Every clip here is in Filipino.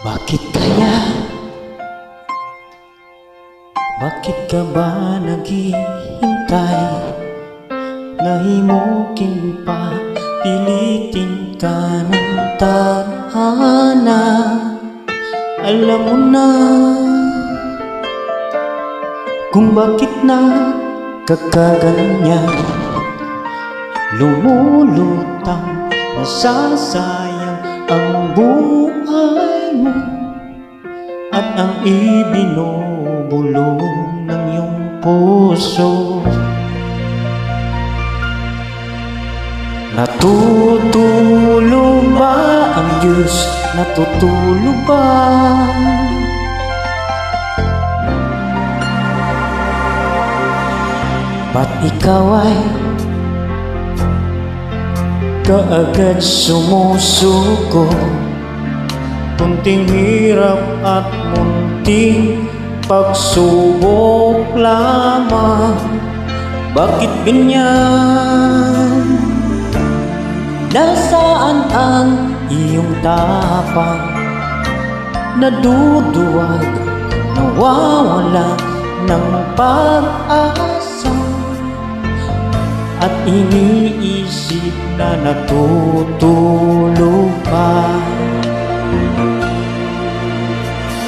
Bakit kaya? Bakit ka ba naghihintay? Nahimukin pa, pilitin ka ng tadhana. Alam mo na kung bakit na kakaganyan. Lumulutang, nasasayang ang buhay mo at ang ibinubulong ng iyong puso. Natutulog ba ang Diyos? Natutulog ba? Ba't ikaw ay kaagad sumusuko? Kunting hirap at munting pagsubok lamang. Bakit ganyan? Nasaan ang iyong tapang? Naduduwag, nawawala ng pag-asa, at iniisip na natutulog pa.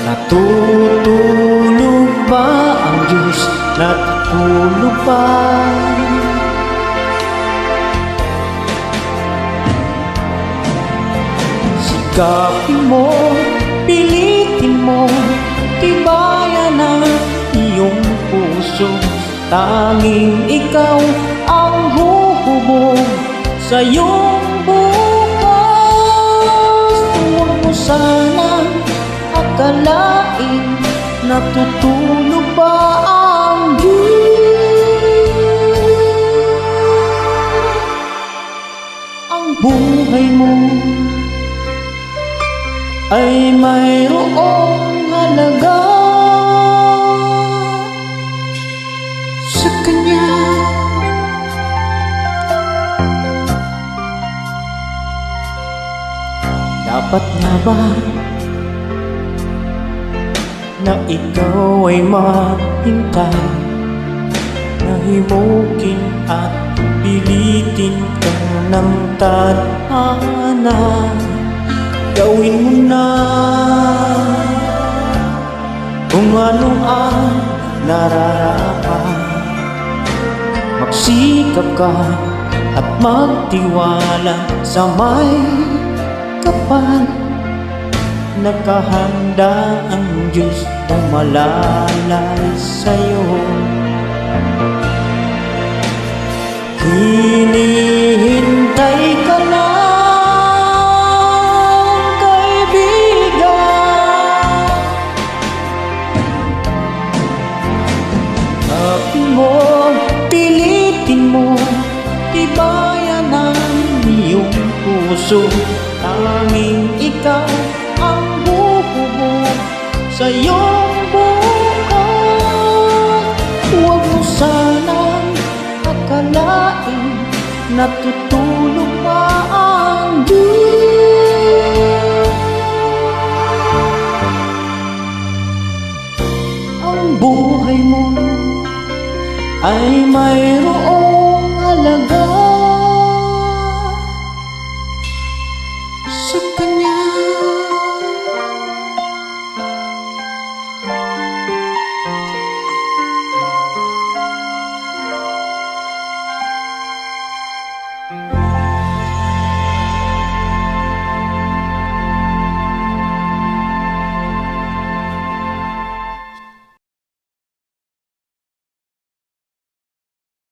Natutulog ba ang Diyos? Natutulog ba? Sikapin mo, pilitin mo, tibayan ang iyong puso. Tanging ikaw ang huhubog sa iyong bukas. Huwag mo sana akalain natutulog ba ang Diyos. Ang buhay mo ay mayroong halaga sa Kanya. Dapat nga ba na ikaw ay mahintay? Nahimukin at pilitin ka ng tadhana. Gawin mo na kung ano ang nararapat. Magsikap ka at magtiwala sa may kapal. Nakahanda ang Diyos na malalay sa'yo. Hinihintay ka lang, kaibigan. Kapin mo, pilitin mo, tibayan ang iyong puso. Tanging ikaw ang buhubog sa iyong bukas. Huwag mo sanang akalain natutulog pa ang Diyos. Ang buhay mo ay mayroong halaga